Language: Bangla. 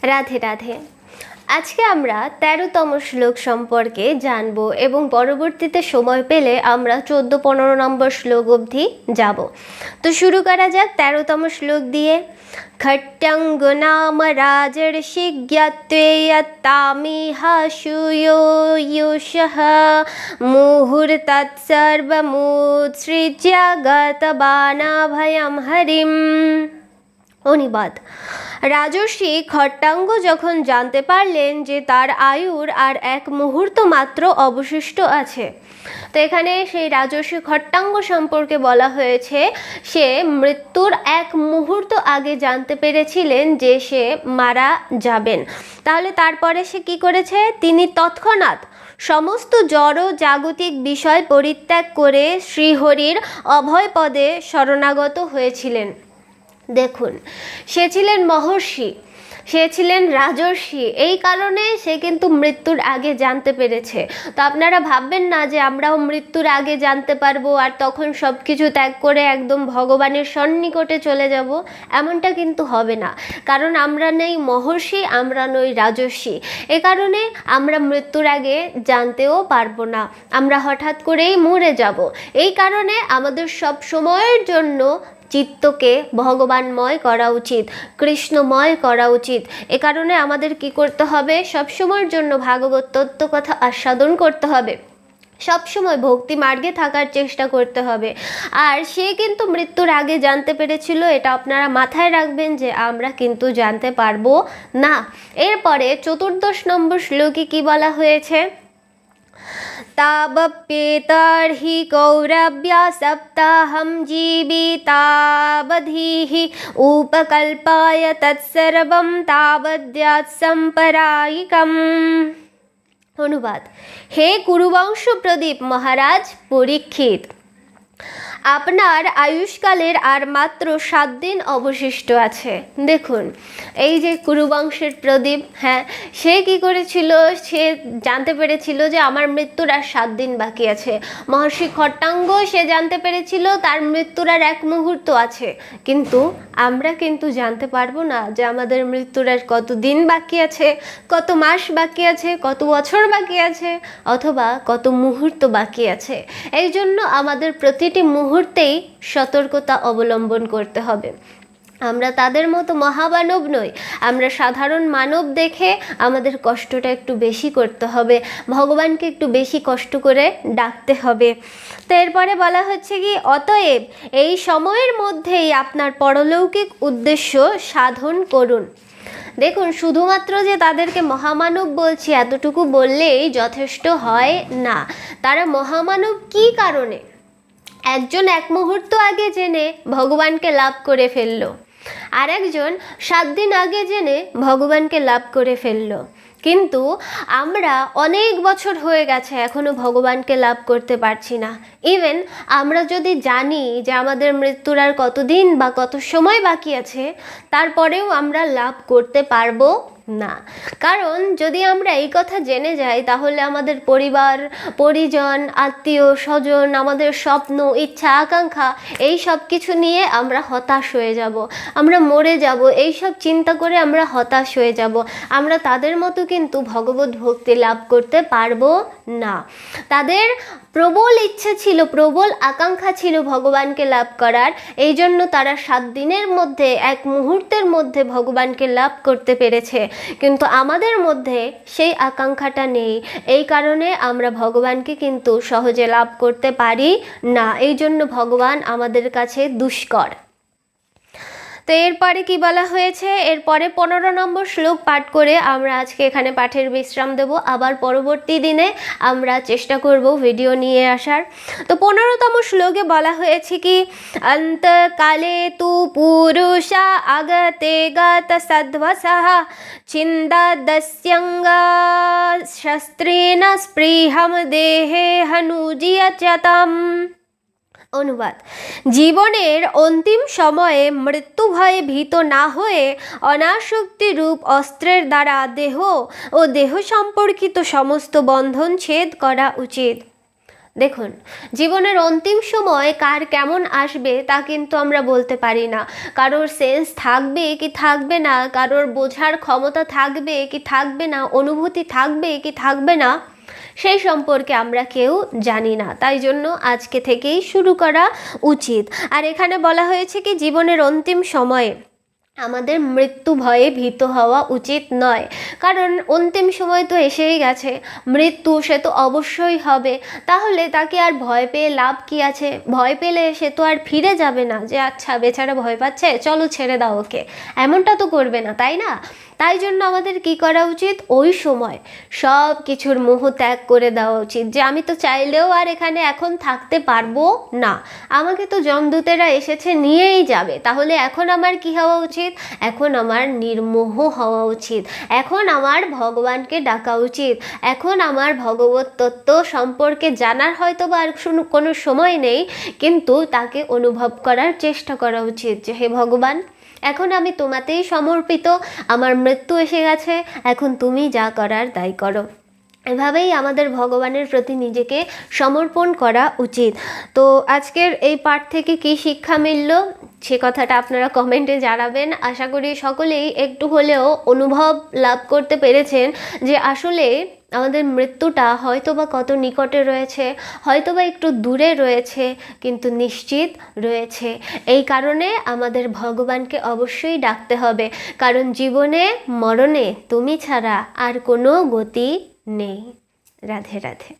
রাধে রাধে। আজকে আমরা ১৩তম শ্লোক সম্পর্কে জানব এবং পরবর্তীতে সময় পেলে আমরা ১৪-১৫ নম্বর শ্লোক অবধি যাব। তো শুরু করা যাক ১৩তম শ্লোক দিয়ে। খট্টঙ্গ নাম রাজর্ষি জ্ঞাতে যত্তামিহাশুয়ো ইয়ুষঃ মুহুর্তৎসর্বমুৎসৃজ্য গতবানাভয়ম হরিম। অনুবাদ: রাজর্ষি খট্টাঙ্গ যখন জানতে পারলেন যে তার আয়ুর আর এক মুহূর্ত মাত্র অবশিষ্ট আছে, তো এখানে সেই রাজর্ষি খট্টাঙ্গ সম্পর্কে বলা হয়েছে সে মৃত্যুর এক মুহূর্ত আগে জানতে পেরেছিলেন যে সে মারা যাবেন। তাহলে তারপরে সে কি করেছে? তিনি তৎক্ষণাৎ সমস্ত জড় জাগতিক বিষয় পরিত্যাগ করে শ্রীহরির অভয় পদে শরণাগত হয়েছিলেন। দেখুন, সে ছিলেন মহর্ষি, সে ছিলেন রাজর্ষি, এই কারণে সে কিন্তু মৃত্যুর আগে জানতে পেরেছে। তো আপনারা ভাববেন না যে আমরাও মৃত্যুর আগে জানতে পারবো আর তখন সব কিছু ত্যাগ করে একদম ভগবানের সন্নিকটে চলে যাব, এমনটা কিন্তু হবে না। কারণ আমরা নেই মহর্ষি, আমরা নই রাজর্ষি, এ কারণে আমরা মৃত্যুর আগে জানতেও পারবো না, আমরা হঠাৎ করেই মরে যাব। এই কারণে আমাদের সব সময়ের জন্য চিত্তকে ভগবানময় করা উচিত, কৃষ্ণময় করা উচিত। এ কারণে আমাদের কি করতে হবে? সবসময়ের জন্য ভাগবত তত্ত্ব কথা আস্বাদন করতে হবে, সবসময় ভক্তি মার্গে থাকার চেষ্টা করতে হবে। আর সে কিন্তু মৃত্যুর আগে জানতে পেরেছিল, এটা আপনারা মাথায় রাখবেন যে আমরা কিন্তু জানতে পারবো না। এরপরে ১৪ নম্বর শ্লোকে কি বলা হয়েছে? तावप्येतर्हि कौरव्या सप्ताहं जीवितावधिः उपकल्पाय तत्सर्वं तावद्यात् सम्परायिकम्। অনুবাদ: হে কুরুবংশ প্রদীপ মহারাজ পরীক্ষিত, আপনার আয়ুষ্কালের আর মাত্র ৭ দিন অবশিষ্ট আছে। দেখুন, এই যে কুরুবংশের প্রদীপ, হ্যাঁ, সে কি করেছিল? সে জানতে পেরেছিল যে আমার মৃত্যুর আর ৭ দিন বাকি আছে। মহর্ষি খট্টাঙ্গ সে জানতে পেরেছিল তার মৃত্যুর আর এক মুহূর্ত আছে, কিন্তু আমরা কিন্তু জানতে পারবো না যে আমাদের মৃত্যুর আর কত দিন বাকি আছে, কত মাস বাকি আছে, কত বছর বাকি আছে, অথবা কত মুহূর্ত বাকি আছে। এই জন্য আমাদের প্রতিটি মুহূর্তেই সতর্কতা অবলম্বন করতে হবে। আমরা তাদের মতো মহামানব নই, আমরা সাধারণ মানব দেখে আমাদের কষ্টটা একটু বেশি করতে হবে, ভগবানকে একটু বেশি কষ্ট করে ডাকতে হবে। তো এরপরে বলা হচ্ছে কি, অতএব এই সময়ের মধ্যেই আপনার পরলৌকিক উদ্দেশ্য সাধন করুন। দেখুন, শুধুমাত্র যে তাদেরকে মহামানব বলছি এতটুকু বললেই যথেষ্ট হয় না। তারা মহামানব কী কারণে? একজন এক মুহূর্ত আগে জেনে ভগবানকে লাভ করে ফেললো, আর একজন ৭ দিন আগে জেনে ভগবানকে লাভ করে ফেললো। কিন্তু আমরা অনেক বছর হয়ে গেছে এখনো ভগবানকে লাভ করতে পারছি না। ইভেন আমরা যদি জানি যে আমাদের মৃত্যুর আর কতদিন বা কত সময় বাকি আছে, তারপরেও আমরা লাভ করতে পারবো না। কারণ যদি আমরা এই কথা জেনে যাই, তাহলে আমাদের পরিবার পরিজন, আত্মীয় স্বজন, আমাদের স্বপ্ন, ইচ্ছা, আকাঙ্ক্ষা, এই সব কিছু নিয়ে আমরা হতাশ হয়ে যাব, আমরা মরে যাব, এই সব চিন্তা করে আমরা হতাশ হয়ে যাব। আমরা তাদের মতো কিন্তু ভগবত ভক্তি লাভ করতে পারবো না। তাদের প্রবল ইচ্ছে ছিল, প্রবল আকাঙ্ক্ষা ছিল ভগবানকে লাভ করার, এই জন্য তারা ৭ দিনের মধ্যে, এক মুহূর্তের মধ্যে ভগবানকে লাভ করতে পেরেছে। কিন্তু আমাদের মধ্যে সেই আকাঙ্ক্ষাটা নেই, এই কারণে আমরা ভগবানকে কিন্তু সহজে লাভ করতে পারি না। এই জন্য ভগবান আমাদের কাছে দুষ্কর। তো এরপরে কি বলা হয়েছে? এরপরে ১৫ নম্বর শ্লোক পাঠ করে আমরা আজকে এখানে পাঠের বিশ্রাম দেব। আবার পরবর্তী দিনে আমরা চেষ্টা করব ভিডিও নিয়ে আসার। তো ১৫তম শ্লোকে বলা হয়েছে কি, অন্তকালে তু পুরুষা আগতে গত সদ্ভসঃ ছিন্দাদস্যঙ্গা শস্ত্রেণ স্পৃহম দেহে হনুজিয়চ্যতাম। অনুবাদ: জীবনের অন্তিম সময়ে মৃত্যু ভয়ে ভীত না হয়ে অনাসক্তি রূপ অস্ত্রের দ্বারা দেহ ও দেহ সম্পর্কিত সমস্ত বন্ধন ছেদ করা উচিত। দেখুন, জীবনের অন্তিম সময় কার কেমন আসবে তা কিন্তু আমরা বলতে পারি না। কারোর সেন্স থাকবে কি থাকবে না, কারোর বোঝার ক্ষমতা থাকবে কি থাকবে না, অনুভূতি থাকবে কি থাকবে না, সেই সম্পর্কে আমরা কেউ জানি না। তাই জন্য আজকে থেকেই শুরু করা উচিত। আর এখানে বলা হয়েছে কি জীবনের অন্তিম সময়ে আমাদের মৃত্যু ভয়ে ভীত হওয়া উচিত নয়, কারণ অন্তিম সময় তো এসেই গেছে, মৃত্যু সে তো অবশ্যই হবে। তাহলে তাকে আর ভয় পেয়ে লাভ কি আছে? ভয় পেলে সে তো আর ফিরে যাবে না যে আচ্ছা বেচারা ভয় পাচ্ছে, চলো ছেড়ে দাও ওকে, এমনটা তো করবে না, তাই না? তাই জন্য আমাদের কি করা উচিত? ওই সময় সব কিছুর মোহ ত্যাগ করে দেওয়া উচিত, যে আমি তো চাইলেও আর এখানে এখন থাকতে পারবো না, আমাকে তো যমদূতেরা এসেছে নিয়েই যাবে। তাহলে এখন আমার কি হওয়া উচিত? এখন আমার নির্মোহ হওয়া উচিত, এখন আমার ভগবানকে ডাকা উচিত, এখন আমার ভগবত তত্ত্ব সম্পর্কে জানার হয়তো বা আর কোনো সময় নেই, কিন্তু তাকে অনুভব করার চেষ্টা করা উচিত যে হে ভগবান, এখন আমি তোমাতেই সমর্পিত, আমার মৃত্যু এসে গেছে, এখন তুমি যা করার তাই করো। এভাবেই আমাদের ভগবানের প্রতি নিজেকে সমর্পণ করা উচিত। তো আজকের এই পাঠ থেকে কী শিক্ষা মিলল সে কথাটা আপনারা কমেন্টে জানাবেন। আশা করি সকলেই একটু হলেও অনুভব লাভ করতে পেরেছেন যে আসলে আমাদের মৃত্যুটা হয়তো বা কত নিকটে রয়েছে, হয়তো বা একটু দূরে রয়েছে, কিন্তু নিশ্চিত রয়েছে। এই কারণে আমাদের ভগবানকে অবশ্যই ডাকতে হবে, কারণ জীবনে মরণে তুমি ছাড়া আর কোনো গতি নেই। রাধে রাধে।